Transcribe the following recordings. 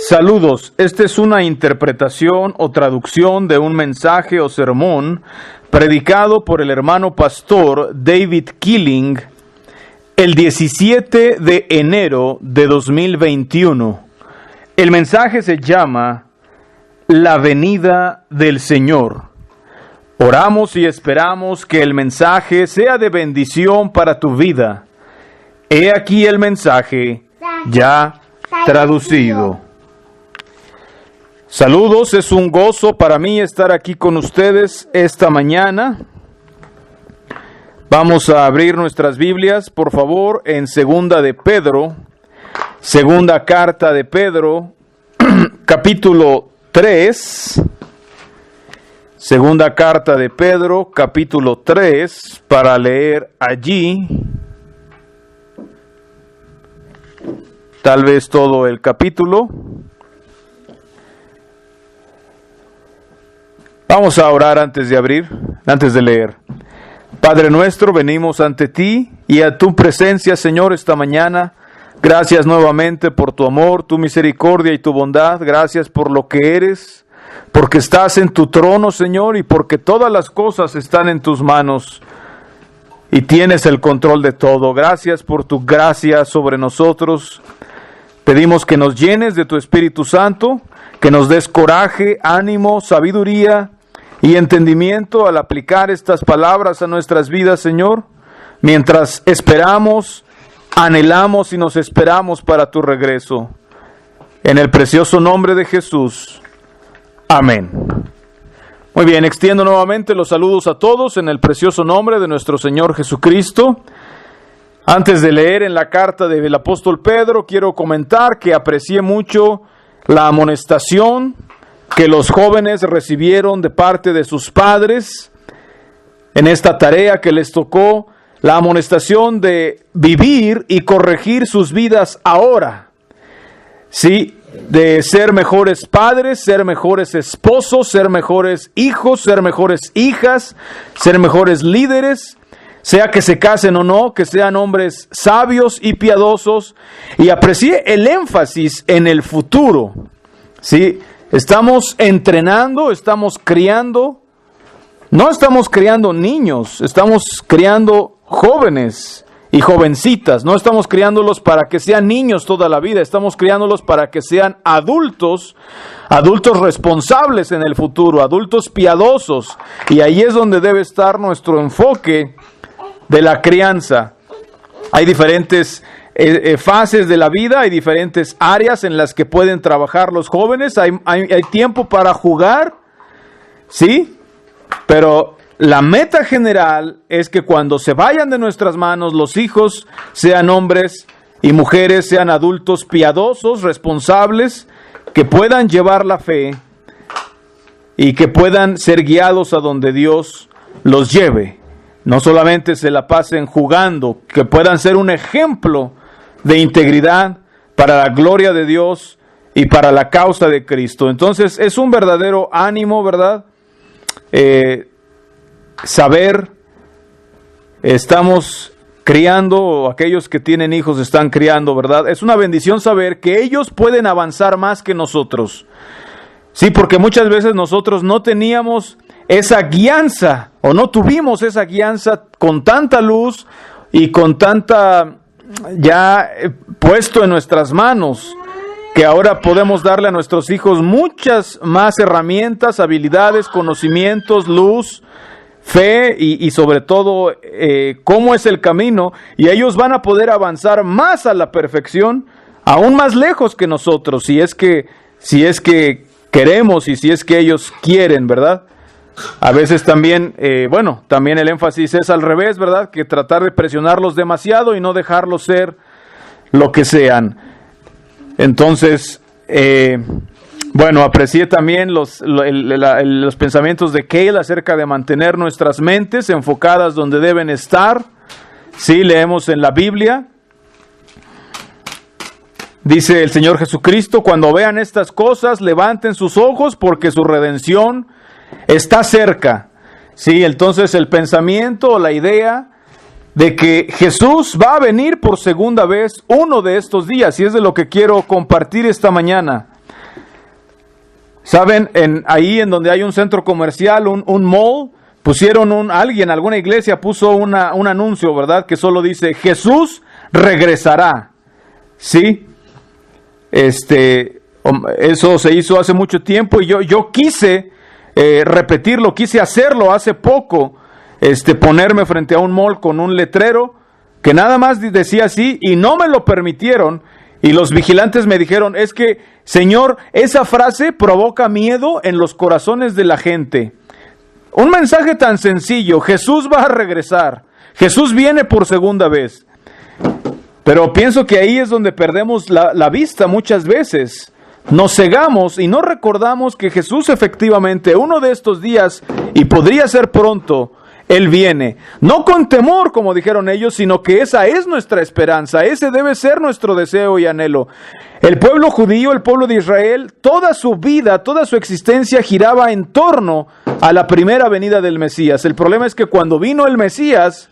Saludos, esta es una interpretación o traducción de un mensaje o sermón predicado por el hermano pastor David Killing el 17 de enero de 2021. El mensaje se llama La venida del Señor. Oramos y esperamos que el mensaje sea de bendición para tu vida. He aquí el mensaje ya traducido. Saludos, es un gozo para mí estar aquí con ustedes esta mañana. Vamos a abrir nuestras Biblias, por favor, en Segunda de Pedro, segunda carta de Pedro, capítulo 3. Segunda carta de Pedro, capítulo 3, para leer allí, tal vez todo el capítulo. Vamos a orar antes de leer. Padre nuestro, venimos ante ti y a tu presencia, Señor, esta mañana. Gracias nuevamente por tu amor, tu misericordia y tu bondad. Gracias por lo que eres, porque estás en tu trono, Señor, y porque todas las cosas están en tus manos y tienes el control de todo. Gracias por tu gracia sobre nosotros. Pedimos que nos llenes de tu Espíritu Santo, que nos des coraje, ánimo, sabiduría y entendimiento al aplicar estas palabras a nuestras vidas, Señor, mientras esperamos, anhelamos y nos esperamos para tu regreso. En el precioso nombre de Jesús. Amén. Muy bien, extiendo nuevamente los saludos a todos en el precioso nombre de nuestro Señor Jesucristo. Antes de leer en la carta del apóstol Pedro, quiero comentar que aprecié mucho la amonestación que los jóvenes recibieron de parte de sus padres en esta tarea que les tocó, la amonestación de vivir y corregir sus vidas ahora. Sí, de ser mejores padres, ser mejores esposos, ser mejores hijos, ser mejores hijas, ser mejores líderes, sea que se casen o no, que sean hombres sabios y piadosos. Y aprecié el énfasis en el futuro. Sí, estamos entrenando, estamos criando, no estamos criando niños, estamos criando jóvenes y jovencitas, no estamos criándolos para que sean niños toda la vida, estamos criándolos para que sean adultos responsables en el futuro, adultos piadosos, y ahí es donde debe estar nuestro enfoque de la crianza. Hay diferentes fases de la vida, hay diferentes áreas en las que pueden trabajar los jóvenes, hay tiempo para jugar, ¿sí? Pero la meta general es que cuando se vayan de nuestras manos los hijos, sean hombres y mujeres, sean adultos piadosos, responsables, que puedan llevar la fe y que puedan ser guiados a donde Dios los lleve. No solamente se la pasen jugando, que puedan ser un ejemplo de integridad para la gloria de Dios y para la causa de Cristo. Entonces es un verdadero ánimo, ¿verdad? Saber, estamos criando, o aquellos que tienen hijos están criando, ¿verdad? Es una bendición saber que ellos pueden avanzar más que nosotros. Sí, porque muchas veces nosotros no teníamos esa guianza, o no tuvimos esa guianza con tanta luz y con tanta ya puesto en nuestras manos, que ahora podemos darle a nuestros hijos muchas más herramientas, habilidades, conocimientos, luz, fe y sobre todo cómo es el camino, y ellos van a poder avanzar más a la perfección, aún más lejos que nosotros, si es que queremos y si es que ellos quieren, ¿verdad? A veces también, también el énfasis es al revés, ¿verdad? Que tratar de presionarlos demasiado y no dejarlos ser lo que sean. Entonces, aprecié también los pensamientos de Cale acerca de mantener nuestras mentes enfocadas donde deben estar. Sí, leemos en la Biblia. Dice el Señor Jesucristo: cuando vean estas cosas, levanten sus ojos porque su redención está cerca. Sí, entonces el pensamiento o la idea de que Jesús va a venir por segunda vez uno de estos días, y es de lo que quiero compartir esta mañana. ¿Saben? Ahí en donde hay un centro comercial, un mall, pusieron alguna iglesia puso un anuncio, ¿verdad? Que solo dice, Jesús regresará. ¿Sí? Eso se hizo hace mucho tiempo y yo quise repetirlo, quise hacerlo hace poco, ponerme frente a un mall con un letrero que nada más decía así y no me lo permitieron. Y los vigilantes me dijeron, es que, Señor, esa frase provoca miedo en los corazones de la gente. Un mensaje tan sencillo, Jesús va a regresar, Jesús viene por segunda vez. Pero pienso que ahí es donde perdemos la vista muchas veces. Nos cegamos y no recordamos que Jesús efectivamente uno de estos días, y podría ser pronto, Él viene. No con temor, como dijeron ellos, sino que esa es nuestra esperanza. Ese debe ser nuestro deseo y anhelo. El pueblo judío, el pueblo de Israel, toda su vida, toda su existencia giraba en torno a la primera venida del Mesías. El problema es que cuando vino el Mesías,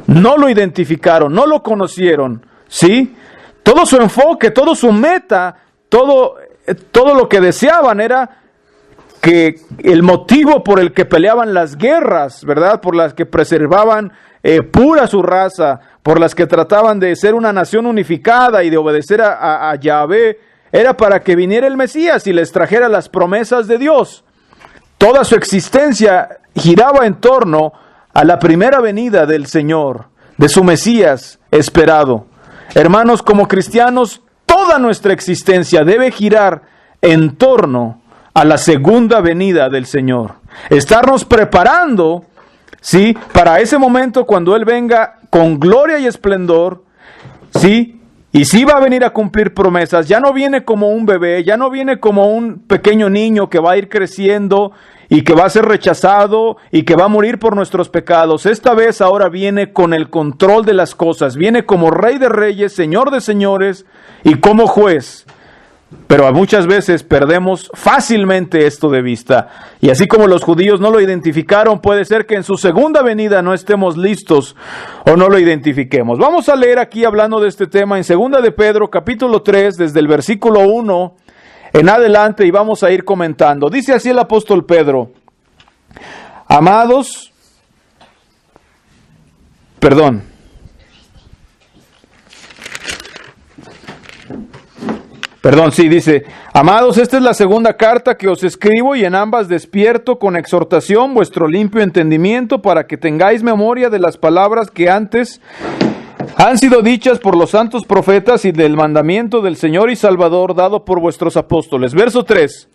no lo identificaron, no lo conocieron, ¿sí? Todo su enfoque, todo su meta, todo lo que deseaban era que el motivo por el que peleaban las guerras, ¿verdad? Por las que preservaban pura su raza, por las que trataban de ser una nación unificada y de obedecer a Yahvé, era para que viniera el Mesías y les trajera las promesas de Dios. Toda su existencia giraba en torno a la primera venida del Señor, de su Mesías esperado. Hermanos, como cristianos, toda nuestra existencia debe girar en torno a la segunda venida del Señor. Estarnos preparando, ¿sí?, para ese momento cuando Él venga con gloria y esplendor, ¿sí? Y sí va a venir a cumplir promesas. Ya no viene como un bebé, ya no viene como un pequeño niño que va a ir creciendo y que va a ser rechazado y que va a morir por nuestros pecados. Esta vez ahora viene con el control de las cosas, viene como Rey de Reyes, Señor de Señores y como juez. Pero muchas veces perdemos fácilmente esto de vista. Y así como los judíos no lo identificaron, puede ser que en su segunda venida no estemos listos o no lo identifiquemos. Vamos a leer aquí, hablando de este tema, en 2 de Pedro, capítulo 3, desde el versículo 1 en adelante, y vamos a ir comentando. Dice así el apóstol Pedro: Amados, dice, amados, esta es la segunda carta que os escribo, y en ambas despierto con exhortación vuestro limpio entendimiento, para que tengáis memoria de las palabras que antes han sido dichas por los santos profetas y del mandamiento del Señor y Salvador dado por vuestros apóstoles. Verso 3.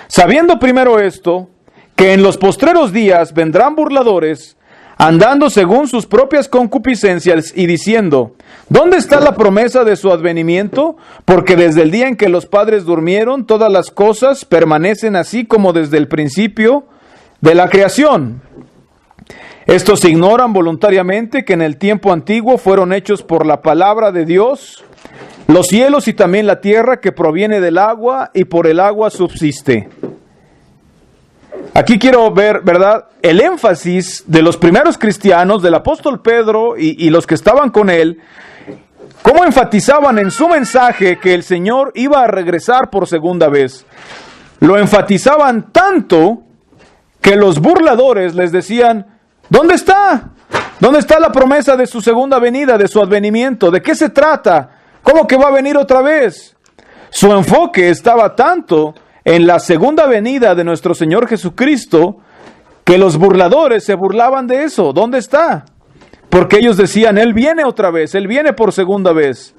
Sabiendo primero esto, que en los postreros días vendrán burladores, andando según sus propias concupiscencias y diciendo: ¿dónde está la promesa de su advenimiento? Porque desde el día en que los padres durmieron, todas las cosas permanecen así como desde el principio de la creación. Estos ignoran voluntariamente que en el tiempo antiguo fueron hechos por la palabra de Dios los cielos y también la tierra, que proviene del agua y por el agua subsiste. Aquí quiero ver, ¿verdad?, el énfasis de los primeros cristianos, del apóstol Pedro y los que estaban con él, cómo enfatizaban en su mensaje que el Señor iba a regresar por segunda vez. Lo enfatizaban tanto que los burladores les decían: ¿dónde está? ¿Dónde está la promesa de su segunda venida, de su advenimiento? ¿De qué se trata? ¿Cómo que va a venir otra vez? Su enfoque estaba tanto en la segunda venida de nuestro Señor Jesucristo que los burladores se burlaban de eso. ¿Dónde está? Porque ellos decían: Él viene otra vez, Él viene por segunda vez.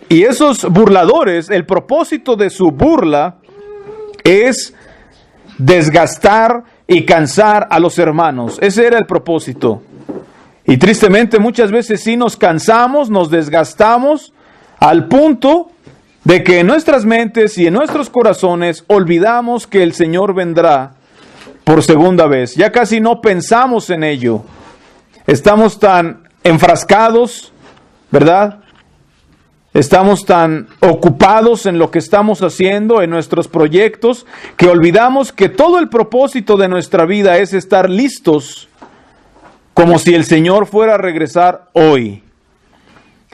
Y esos burladores, el propósito de su burla es desgastar y cansar a los hermanos. Ese era el propósito. Y tristemente muchas veces sí nos cansamos, nos desgastamos al punto de que en nuestras mentes y en nuestros corazones olvidamos que el Señor vendrá por segunda vez. Ya casi no pensamos en ello. Estamos tan enfrascados, ¿verdad? Estamos tan ocupados en lo que estamos haciendo, en nuestros proyectos, que olvidamos que todo el propósito de nuestra vida es estar listos como si el Señor fuera a regresar hoy.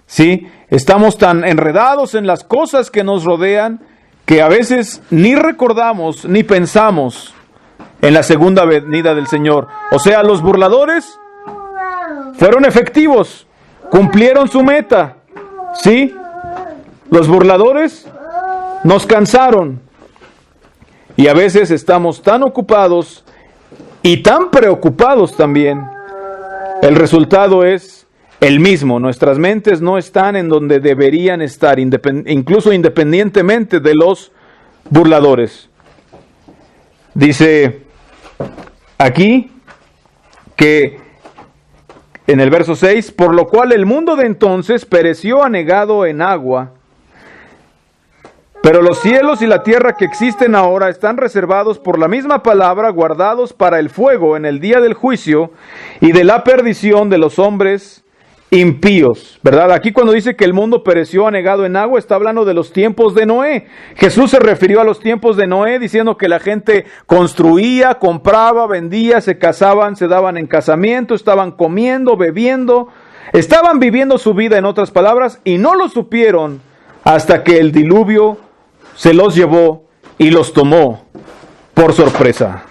¿Sí? Estamos tan enredados en las cosas que nos rodean que a veces ni recordamos ni pensamos en la segunda venida del Señor. O sea, los burladores fueron efectivos, cumplieron su meta. ¿Sí? Los burladores nos cansaron. Y a veces estamos tan ocupados y tan preocupados también. El resultado es el mismo. Nuestras mentes no están en donde deberían estar, incluso independientemente de los burladores. Dice aquí que en el verso 6, por lo cual el mundo de entonces pereció anegado en agua, pero los cielos y la tierra que existen ahora están reservados por la misma palabra, guardados para el fuego en el día del juicio y de la perdición de los hombres impíos, ¿verdad? Aquí cuando dice que el mundo pereció anegado en agua, está hablando de los tiempos de Noé. Jesús se refirió a los tiempos de Noé diciendo que la gente construía, compraba, vendía, se casaban, se daban en casamiento, estaban comiendo, bebiendo, estaban viviendo su vida, en otras palabras, y no lo supieron hasta que el diluvio se los llevó y los tomó por sorpresa.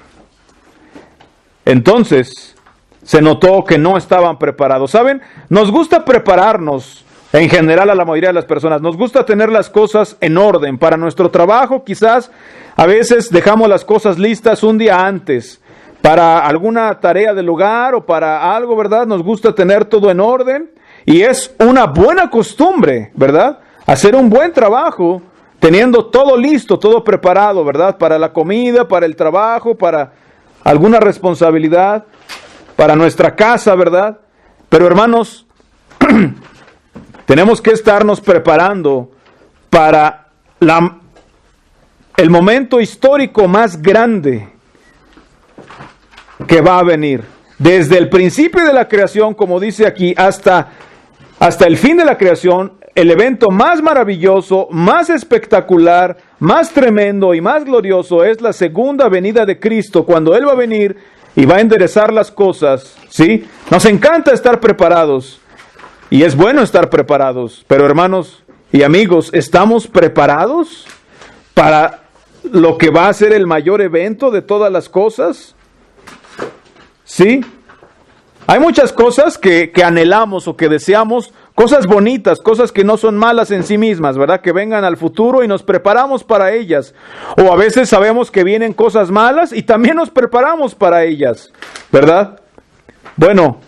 Entonces se notó que no estaban preparados. ¿Saben? Nos gusta prepararnos, en general a la mayoría de las personas. Nos gusta tener las cosas en orden. Para nuestro trabajo quizás a veces dejamos las cosas listas un día antes. Para alguna tarea del hogar o para algo, ¿verdad? Nos gusta tener todo en orden. Y es una buena costumbre, ¿verdad? Hacer un buen trabajo teniendo todo listo, todo preparado, ¿verdad? Para la comida, para el trabajo, para alguna responsabilidad, para nuestra casa, ¿verdad? Pero hermanos, tenemos que estarnos preparando para el momento histórico más grande que va a venir. Desde el principio de la creación, como dice aquí, hasta el fin de la creación, el evento más maravilloso, más espectacular, más tremendo y más glorioso es la segunda venida de Cristo, cuando Él va a venir y va a enderezar las cosas, ¿sí? Nos encanta estar preparados y es bueno estar preparados, pero hermanos y amigos, ¿estamos preparados para lo que va a ser el mayor evento de todas las cosas? ¿Sí? Hay muchas cosas que anhelamos o que deseamos, cosas bonitas, cosas que no son malas en sí mismas, ¿verdad? Que vengan al futuro y nos preparamos para ellas. O a veces sabemos que vienen cosas malas y también nos preparamos para ellas, ¿verdad? Bueno,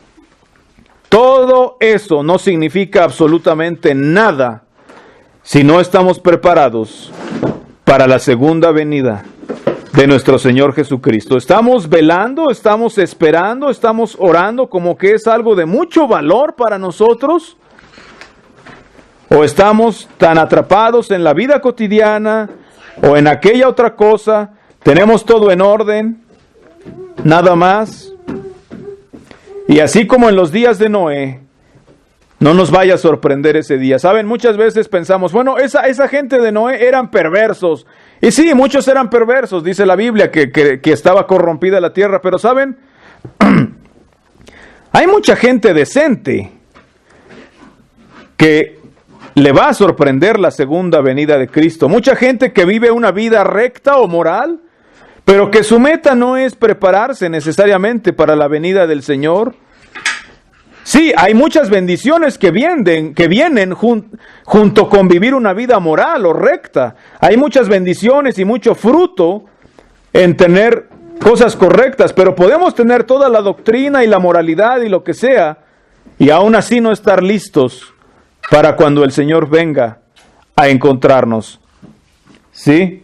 todo eso no significa absolutamente nada si no estamos preparados para la segunda venida de nuestro Señor Jesucristo. Estamos velando, estamos esperando, estamos orando como que es algo de mucho valor para nosotros. O estamos tan atrapados en la vida cotidiana o en aquella otra cosa, tenemos todo en orden, nada más. Y así como en los días de Noé, no nos vaya a sorprender ese día. Saben, muchas veces pensamos, bueno, esa gente de Noé eran perversos. Y sí, muchos eran perversos, dice la Biblia, que estaba corrompida la tierra. Pero ¿saben? Hay mucha gente decente que le va a sorprender la segunda venida de Cristo. Mucha gente que vive una vida recta o moral, pero que su meta no es prepararse necesariamente para la venida del Señor. Sí, hay muchas bendiciones que vienen junto con vivir una vida moral o recta. Hay muchas bendiciones y mucho fruto en tener cosas correctas, pero podemos tener toda la doctrina y la moralidad y lo que sea, y aún así no estar listos para cuando el Señor venga a encontrarnos. ¿Sí?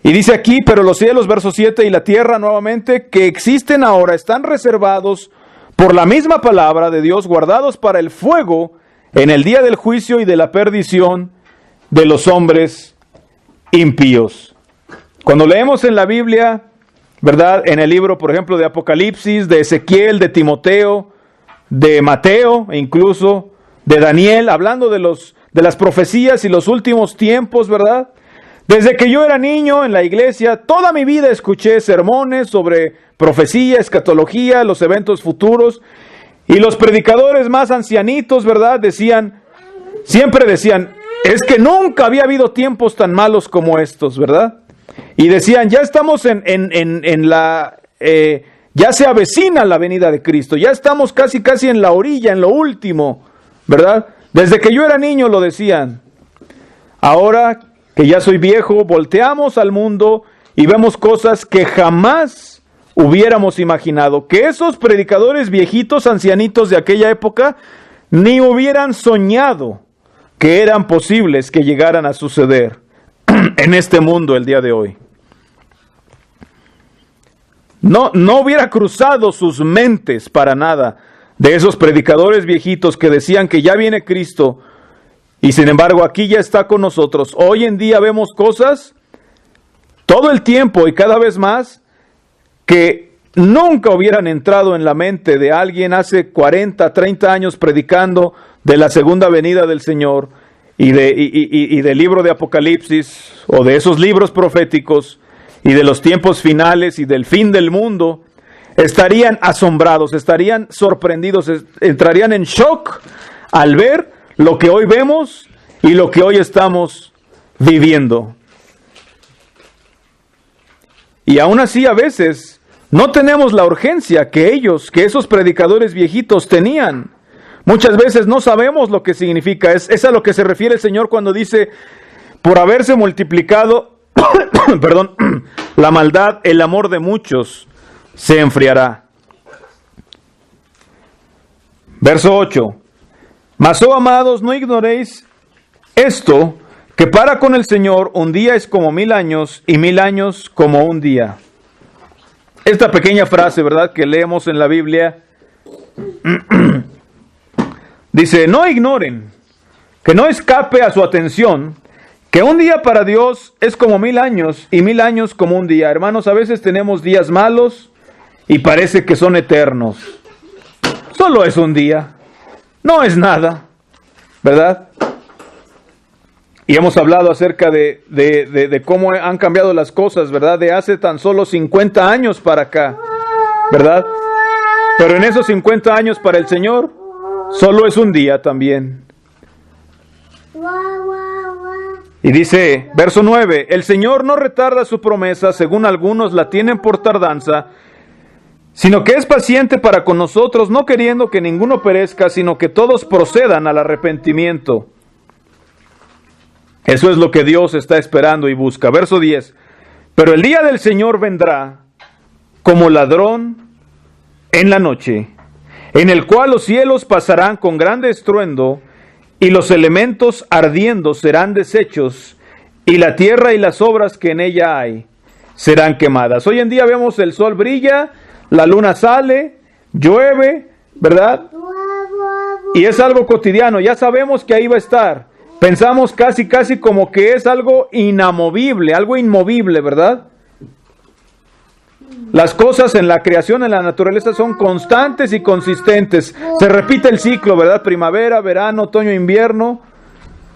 Y dice aquí, pero los cielos, verso 7, y la tierra nuevamente, que existen ahora, están reservados por la misma palabra de Dios, guardados para el fuego en el día del juicio y de la perdición de los hombres impíos. Cuando leemos en la Biblia, ¿verdad? En el libro, por ejemplo, de Apocalipsis, de Ezequiel, de Timoteo, de Mateo, e incluso de Daniel, hablando de las profecías y los últimos tiempos, ¿verdad? Desde que yo era niño en la iglesia, toda mi vida escuché sermones sobre profecía, escatología, los eventos futuros. Y los predicadores más ancianitos, ¿verdad? Siempre decían, es que nunca había habido tiempos tan malos como estos, ¿verdad? Y decían, ya estamos ya se avecina la venida de Cristo, ya estamos casi en la orilla, en lo último, ¿verdad? Desde que yo era niño lo decían. Ahora que ya soy viejo, volteamos al mundo y vemos cosas que jamás hubiéramos imaginado, que esos predicadores viejitos, ancianitos de aquella época, ni hubieran soñado que eran posibles que llegaran a suceder en este mundo el día de hoy. No hubiera cruzado sus mentes para nada de esos predicadores viejitos que decían que ya viene Cristo y sin embargo aquí ya está con nosotros. Hoy en día vemos cosas todo el tiempo y cada vez más que nunca hubieran entrado en la mente de alguien hace 40, 30 años predicando de la segunda venida del Señor y del libro de Apocalipsis o de esos libros proféticos y de los tiempos finales y del fin del mundo. Estarían asombrados, estarían sorprendidos, entrarían en shock al ver lo que hoy vemos y lo que hoy estamos viviendo. Y aún así a veces no tenemos la urgencia que esos predicadores viejitos tenían. Muchas veces no sabemos lo que significa. Es a lo que se refiere el Señor cuando dice, por haberse multiplicado, la maldad, el amor de muchos se enfriará. Verso 8. Mas, oh amados, no ignoréis esto, que para con el Señor un día es como 1000 años y 1000 años como un día. Esta pequeña frase, ¿verdad?, que leemos en la Biblia, dice, no ignoren, que no escape a su atención, que un día para Dios es como 1000 años y 1000 años como un día. Hermanos, a veces tenemos días malos y parece que son eternos. Solo es un día, no es nada, ¿verdad? Y hemos hablado acerca de cómo han cambiado las cosas, ¿verdad? De hace tan solo 50 años para acá, ¿verdad? Pero en esos 50 años para el Señor, solo es un día también. Y dice, verso 9, el Señor no retarda su promesa, según algunos la tienen por tardanza, sino que es paciente para con nosotros, no queriendo que ninguno perezca, sino que todos procedan al arrepentimiento. Eso es lo que Dios está esperando y busca. Verso 10. Pero el día del Señor vendrá como ladrón en la noche, en el cual los cielos pasarán con grande estruendo, y los elementos ardiendo serán deshechos, y la tierra y las obras que en ella hay serán quemadas. Hoy en día vemos el sol brilla, la luna sale, llueve, ¿verdad? Y es algo cotidiano, ya sabemos que ahí va a estar. Pensamos casi como que es algo inamovible, algo inmovible, ¿verdad? Las cosas en la creación, en la naturaleza, son constantes y consistentes. Se repite el ciclo, ¿verdad? Primavera, verano, otoño, invierno.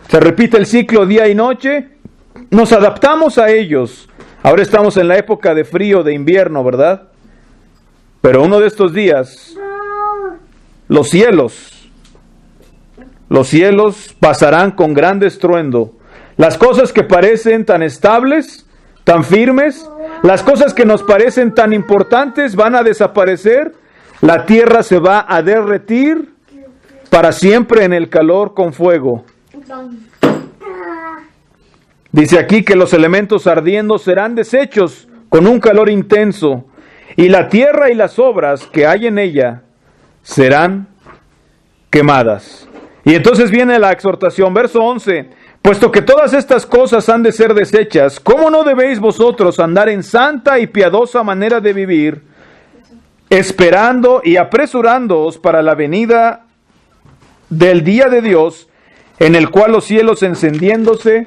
Se repite el ciclo día y noche. Nos adaptamos a ellos. Ahora estamos en la época de frío, de invierno, ¿verdad? Pero uno de estos días, los cielos pasarán con grande estruendo. Las cosas que parecen tan estables, tan firmes, las cosas que nos parecen tan importantes van a desaparecer. La tierra se va a derretir para siempre en el calor con fuego. Dice aquí que los elementos ardiendo serán deshechos con un calor intenso, y la tierra y las obras que hay en ella serán quemadas. Y entonces viene la exhortación, verso 11. Puesto que todas estas cosas han de ser deshechas, ¿cómo no debéis vosotros andar en santa y piadosa manera de vivir, esperando y apresurándoos para la venida del día de Dios, en el cual los cielos encendiéndose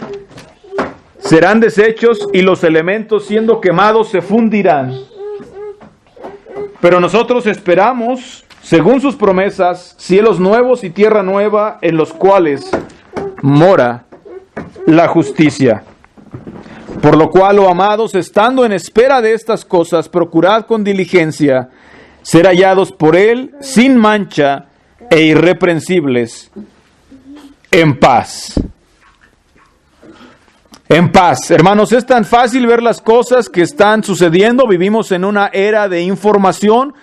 serán deshechos y los elementos siendo quemados se fundirán? Pero nosotros esperamos, según sus promesas, cielos nuevos y tierra nueva, en los cuales mora la justicia. Por lo cual, oh amados, estando en espera de estas cosas, procurad con diligencia ser hallados por Él sin mancha e irreprensibles, en paz. En paz. Hermanos, es tan fácil ver las cosas que están sucediendo. Vivimos en una era de información.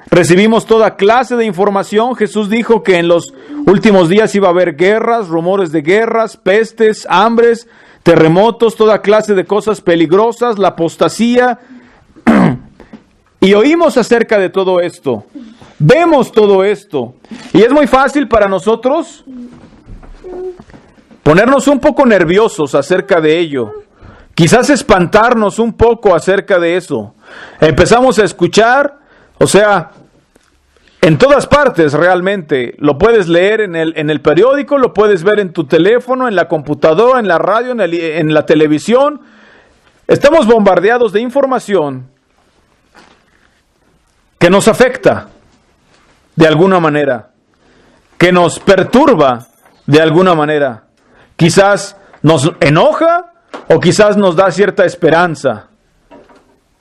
Recibimos toda clase de información. Jesús dijo que en los últimos días iba a haber guerras, rumores de guerras, pestes, hambres, terremotos, toda clase de cosas peligrosas, la apostasía. Y oímos acerca de todo esto. Vemos todo esto. Y es muy fácil para nosotros ponernos un poco nerviosos acerca de ello. Quizás espantarnos un poco acerca de eso. Empezamos a escuchar, o sea, en todas partes realmente. Lo puedes leer en el periódico, lo puedes ver en tu teléfono, en la computadora, en la radio, en la televisión. Estamos bombardeados de información que nos afecta de alguna manera, que nos perturba de alguna manera. Quizás nos enoja o quizás nos da cierta esperanza.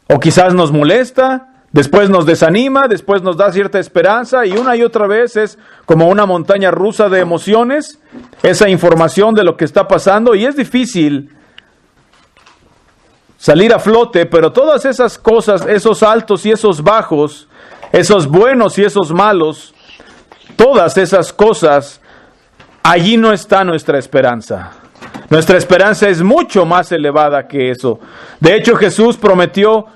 O quizás nos molesta, después nos desanima, después nos da cierta esperanza y una y otra vez es como una montaña rusa de emociones, esa información de lo que está pasando y es difícil salir a flote, pero todas esas cosas, esos altos y esos bajos, esos buenos y esos malos, todas esas cosas, allí no está nuestra esperanza. Nuestra esperanza es mucho más elevada que eso. De hecho, Jesús prometió,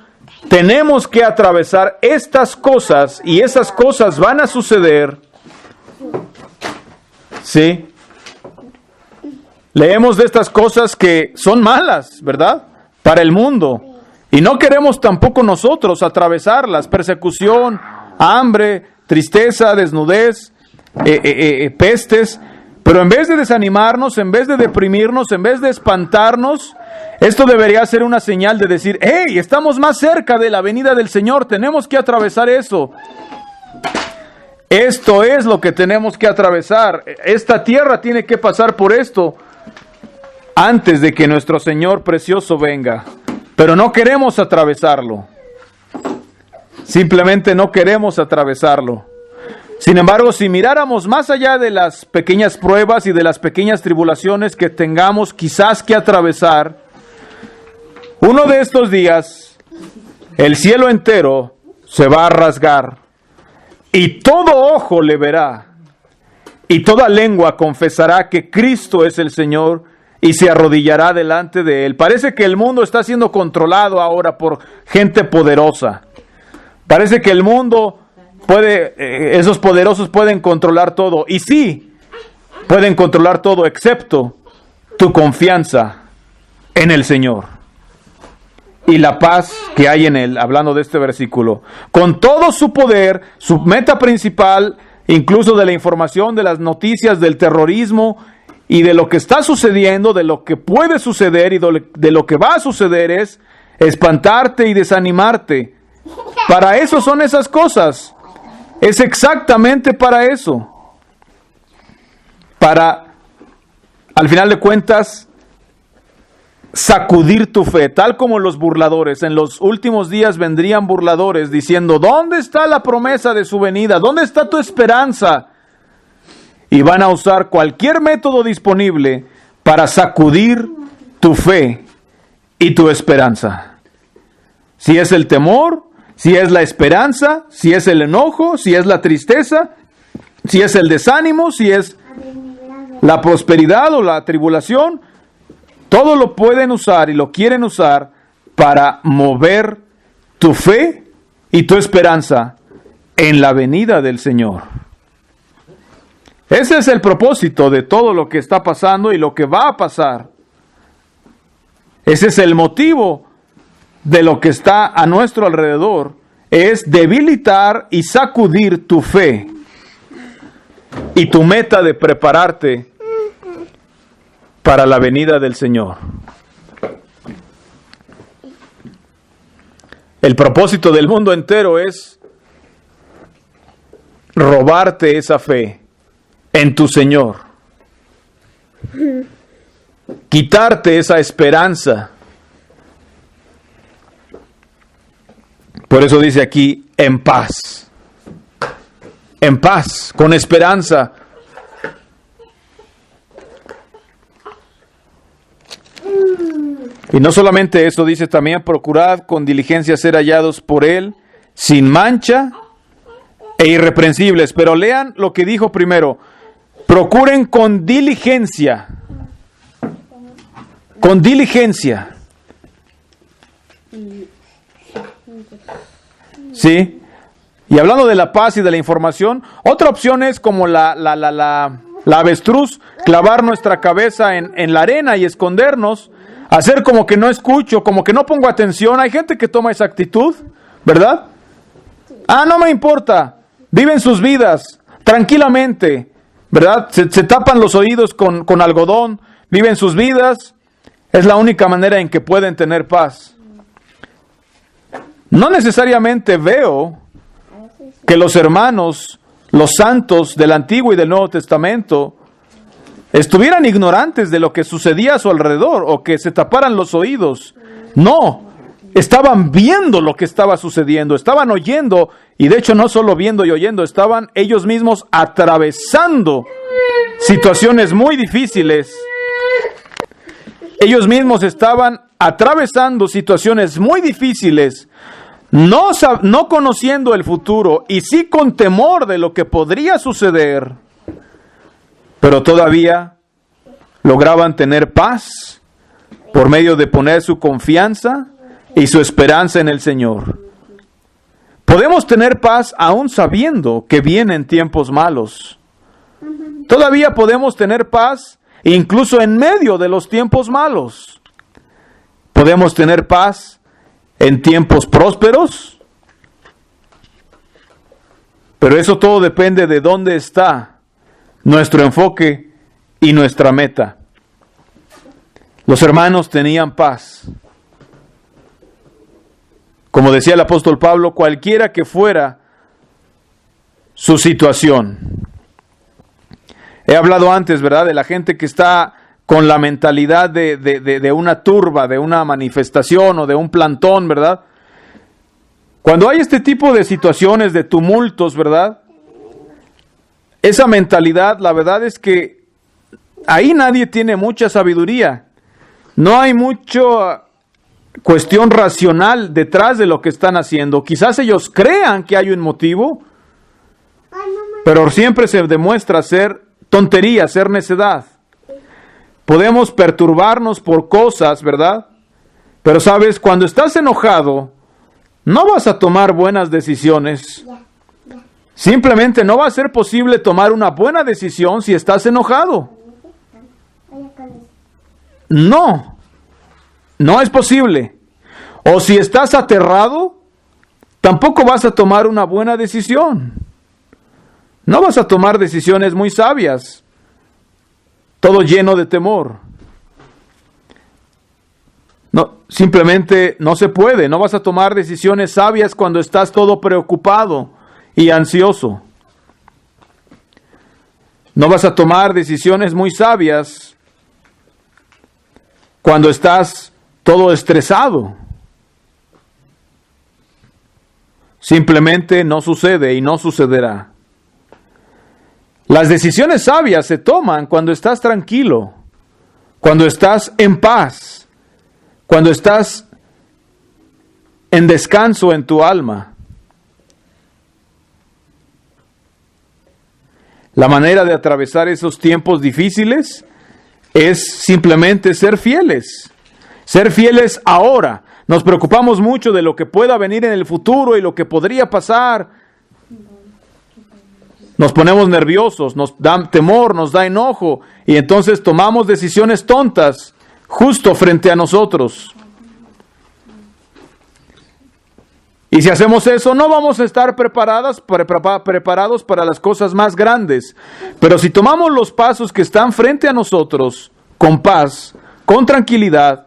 tenemos que atravesar estas cosas y esas cosas van a suceder. ¿Sí? Leemos de estas cosas que son malas, ¿verdad? Para el mundo. Y no queremos tampoco nosotros atravesarlas. Persecución, hambre, tristeza, desnudez, pestes. Pero en vez de desanimarnos, en vez de deprimirnos, en vez de espantarnos, esto debería ser una señal de decir, ¡hey! Estamos más cerca de la venida del Señor, tenemos que atravesar eso. Esto es lo que tenemos que atravesar. Esta tierra tiene que pasar por esto antes de que nuestro Señor precioso venga. Pero no queremos atravesarlo. Simplemente no queremos atravesarlo. Sin embargo, si miráramos más allá de las pequeñas pruebas y de las pequeñas tribulaciones que tengamos quizás que atravesar, uno de estos días, el cielo entero se va a rasgar y todo ojo le verá y toda lengua confesará que Cristo es el Señor y se arrodillará delante de Él. Parece que el mundo está siendo controlado ahora por gente poderosa. Parece que el mundo esos poderosos pueden controlar todo. Y sí, pueden controlar todo excepto tu confianza en el Señor y la paz que hay en Él, hablando de este versículo. Con todo su poder, su meta principal, incluso de la información, de las noticias, del terrorismo y de lo que está sucediendo, de lo que puede suceder y de lo que va a suceder, es espantarte y desanimarte. Para eso son esas cosas. Es exactamente para eso. Para, al final de cuentas, sacudir tu fe, tal como los burladores. En los últimos días vendrían burladores diciendo, ¿dónde está la promesa de su venida? ¿Dónde está tu esperanza? Y van a usar cualquier método disponible para sacudir tu fe y tu esperanza. Si es el temor, si es la esperanza, si es el enojo, si es la tristeza, si es el desánimo, si es la prosperidad o la tribulación, todo lo pueden usar y lo quieren usar para mover tu fe y tu esperanza en la venida del Señor. Ese es el propósito de todo lo que está pasando y lo que va a pasar. Ese es el motivo de lo que está a nuestro alrededor, es debilitar y sacudir tu fe y tu meta de prepararte para la venida del Señor. El propósito del mundo entero es robarte esa fe en tu Señor, quitarte esa esperanza. Por eso dice aquí, en paz. en paz, con esperanza. Y no solamente eso, dice también, procurad con diligencia ser hallados por Él, sin mancha e irreprensibles. Pero lean lo que dijo primero, procuren con diligencia. Con diligencia. ¿Sí? Y hablando de la paz y de la información, otra opción es como la avestruz, clavar nuestra cabeza en la arena y escondernos, hacer como que no escucho, como que no pongo atención. Hay gente que toma esa actitud, ¿verdad? No me importa, viven sus vidas tranquilamente, ¿verdad? Se tapan los oídos con algodón, viven sus vidas, es la única manera en que pueden tener paz. No necesariamente veo que los hermanos, los santos del Antiguo y del Nuevo Testamento, estuvieran ignorantes de lo que sucedía a su alrededor o que se taparan los oídos. No, estaban viendo lo que estaba sucediendo, estaban oyendo, y de hecho no solo viendo y oyendo, estaban ellos mismos atravesando situaciones muy difíciles. Ellos mismos estaban atravesando situaciones muy difíciles, no conociendo el futuro y sí con temor de lo que podría suceder, pero todavía lograban tener paz por medio de poner su confianza y su esperanza en el Señor. Podemos tener paz aún sabiendo que vienen tiempos malos. Todavía podemos tener paz incluso en medio de los tiempos malos. Podemos tener paz en tiempos prósperos, pero eso todo depende de dónde está nuestro enfoque y nuestra meta. Los hermanos tenían paz. Como decía el apóstol Pablo, cualquiera que fuera su situación. He hablado antes, ¿verdad?, de la gente que está con la mentalidad de una turba, de una manifestación o de un plantón, ¿verdad? Cuando hay este tipo de situaciones, de tumultos, ¿verdad? Esa mentalidad, la verdad es que ahí nadie tiene mucha sabiduría. No hay mucha cuestión racional detrás de lo que están haciendo. Quizás ellos crean que hay un motivo, pero siempre se demuestra ser tontería, ser necedad. Podemos perturbarnos por cosas, ¿verdad? Pero sabes, cuando estás enojado, no vas a tomar buenas decisiones. Simplemente no va a ser posible tomar una buena decisión si estás enojado. No es posible. O si estás aterrado, tampoco vas a tomar una buena decisión. No vas a tomar decisiones muy sabias, todo lleno de temor. No, simplemente no se puede. No vas a tomar decisiones sabias cuando estás todo preocupado y ansioso. No vas a tomar decisiones muy sabias cuando estás todo estresado. Simplemente no sucede y no sucederá. Las decisiones sabias se toman cuando estás tranquilo, cuando estás en paz, cuando estás en descanso en tu alma. La manera de atravesar esos tiempos difíciles es simplemente ser fieles. Ser fieles ahora. Nos preocupamos mucho de lo que pueda venir en el futuro y lo que podría pasar. Nos ponemos nerviosos, nos da temor, nos da enojo y entonces tomamos decisiones tontas justo frente a nosotros. Y si hacemos eso, no vamos a estar preparados para las cosas más grandes. Pero si tomamos los pasos que están frente a nosotros, con paz, con tranquilidad,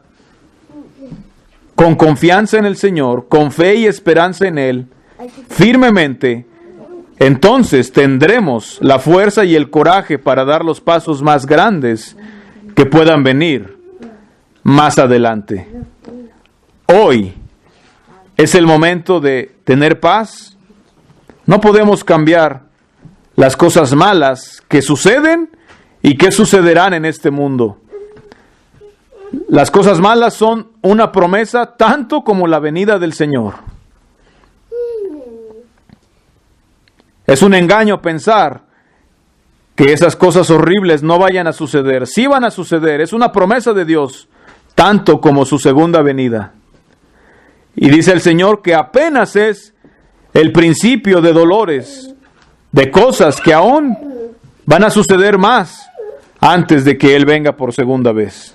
con confianza en el Señor, con fe y esperanza en Él, firmemente, entonces tendremos la fuerza y el coraje para dar los pasos más grandes que puedan venir más adelante. Hoy es el momento de tener paz. No podemos cambiar las cosas malas que suceden y que sucederán en este mundo. Las cosas malas son una promesa tanto como la venida del Señor. Es un engaño pensar que esas cosas horribles no vayan a suceder. Sí van a suceder, es una promesa de Dios, tanto como su segunda venida. Y dice el Señor que apenas es el principio de dolores, de cosas que aún van a suceder más antes de que Él venga por segunda vez.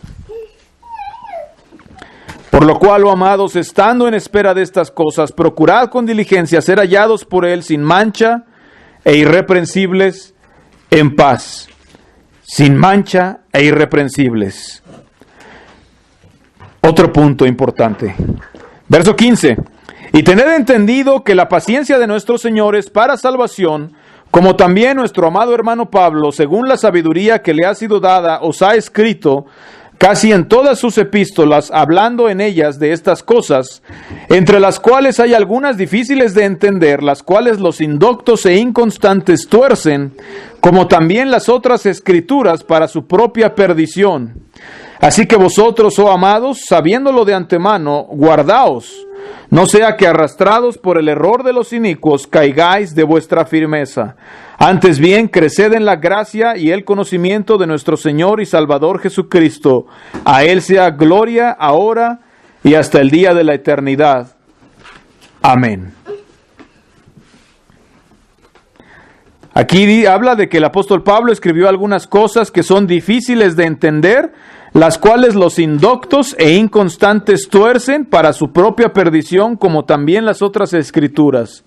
Por lo cual, oh amados, estando en espera de estas cosas, procurad con diligencia ser hallados por Él sin mancha e irreprensibles en paz. Sin mancha e irreprensibles. Otro punto importante. Verso 15. Y tened entendido que la paciencia de nuestro Señor es para salvación, como también nuestro amado hermano Pablo, según la sabiduría que le ha sido dada, os ha escrito casi en todas sus epístolas, hablando en ellas de estas cosas, entre las cuales hay algunas difíciles de entender, las cuales los indoctos e inconstantes tuercen, como también las otras escrituras para su propia perdición. Así que vosotros, oh amados, sabiéndolo de antemano, guardaos, no sea que arrastrados por el error de los inicuos caigáis de vuestra firmeza. Antes bien, creced en la gracia y el conocimiento de nuestro Señor y Salvador Jesucristo. A Él sea gloria ahora y hasta el día de la eternidad. Amén. Aquí habla de que el apóstol Pablo escribió algunas cosas que son difíciles de entender, las cuales los indoctos e inconstantes tuercen para su propia perdición, como también las otras escrituras.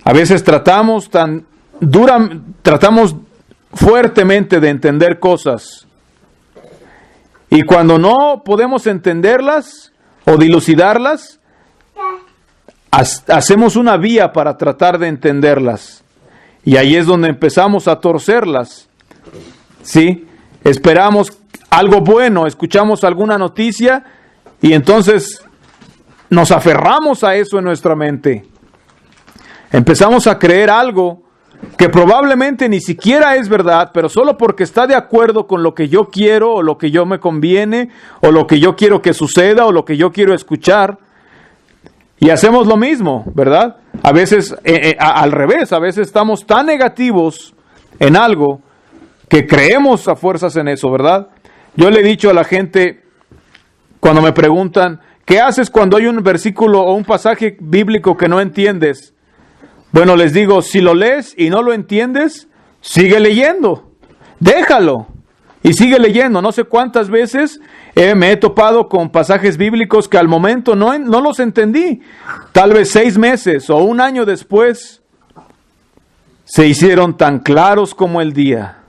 A veces tratamos fuertemente de entender cosas. Y cuando no podemos entenderlas o dilucidarlas, hacemos una vía para tratar de entenderlas. Y ahí es donde empezamos a torcerlas. ¿Sí? Esperamos algo bueno, escuchamos alguna noticia y entonces nos aferramos a eso en nuestra mente. Empezamos a creer algo que probablemente ni siquiera es verdad, pero solo porque está de acuerdo con lo que yo quiero o lo que yo me conviene o lo que yo quiero que suceda o lo que yo quiero escuchar. Y hacemos lo mismo, ¿verdad? A veces al revés, a veces estamos tan negativos en algo que creemos a fuerzas en eso, ¿verdad? Yo le he dicho a la gente cuando me preguntan, ¿qué haces cuando hay un versículo o un pasaje bíblico que no entiendes? Bueno, les digo, si lo lees y no lo entiendes, sigue leyendo, déjalo y sigue leyendo. No sé cuántas veces me he topado con pasajes bíblicos que al momento no los entendí. Tal vez 6 meses o 1 año después se hicieron tan claros como el día.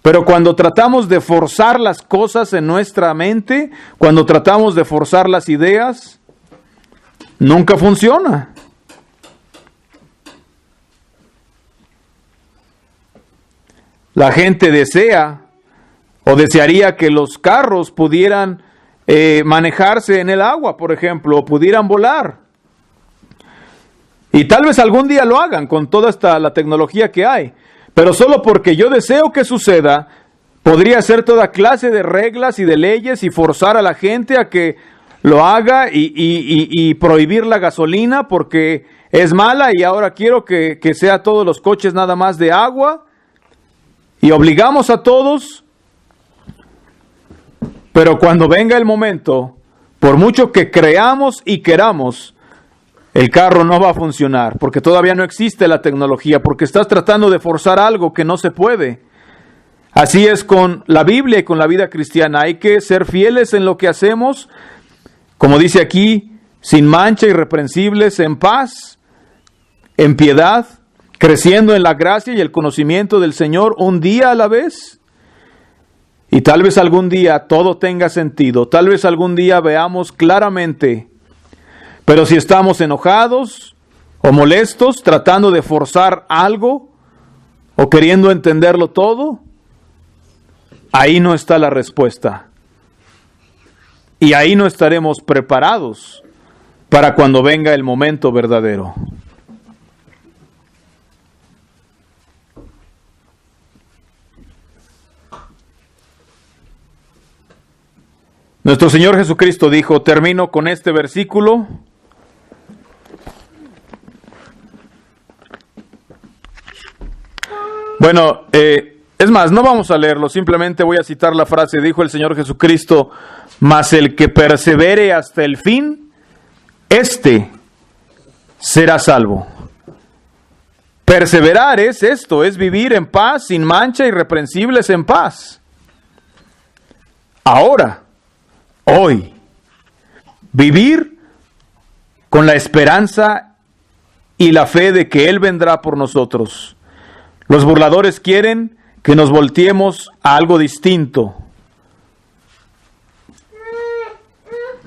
Pero cuando tratamos de forzar las cosas en nuestra mente, cuando tratamos de forzar las ideas, nunca funciona. La gente desea o desearía que los carros pudieran manejarse en el agua, por ejemplo, o pudieran volar. Y tal vez algún día lo hagan con toda la tecnología que hay. Pero solo porque yo deseo que suceda, podría hacer toda clase de reglas y de leyes y forzar a la gente a que lo haga y prohibir la gasolina porque es mala y ahora quiero que sea todos los coches nada más de agua. Y obligamos a todos, pero cuando venga el momento, por mucho que creamos y queramos, el carro no va a funcionar, porque todavía no existe la tecnología, porque estás tratando de forzar algo que no se puede. Así es con la Biblia y con la vida cristiana. Hay que ser fieles en lo que hacemos, como dice aquí, sin mancha, irreprensibles, en paz, en piedad, creciendo en la gracia y el conocimiento del Señor un día a la vez. Y tal vez algún día todo tenga sentido, tal vez algún día veamos claramente. Pero si estamos enojados o molestos, tratando de forzar algo o queriendo entenderlo todo, ahí no está la respuesta. Y ahí no estaremos preparados para cuando venga el momento verdadero. Nuestro Señor Jesucristo dijo, termino con este versículo, bueno, es más, no vamos a leerlo, simplemente voy a citar la frase, dijo el Señor Jesucristo, mas el que persevere hasta el fin, éste será salvo. Perseverar es esto, es vivir en paz, sin mancha, irreprensibles en paz. Ahora, hoy, vivir con la esperanza y la fe de que Él vendrá por nosotros. Los burladores quieren que nos volteemos a algo distinto,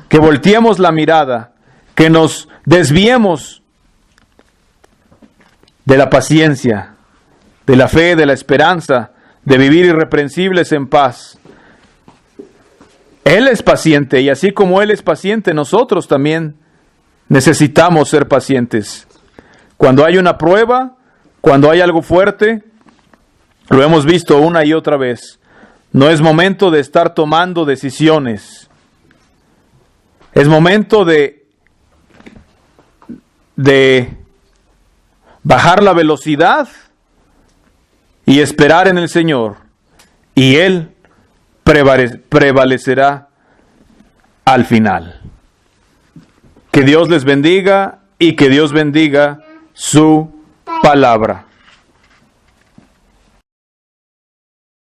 que volteemos la mirada, que nos desviemos de la paciencia, de la fe, de la esperanza, de vivir irreprensibles en paz. Él es paciente y así como Él es paciente, nosotros también necesitamos ser pacientes. Cuando hay una prueba, cuando hay algo fuerte, lo hemos visto una y otra vez, no es momento de estar tomando decisiones. Es momento de bajar la velocidad y esperar en el Señor. Y Él prevalecerá al final. Que Dios les bendiga y que Dios bendiga su palabra.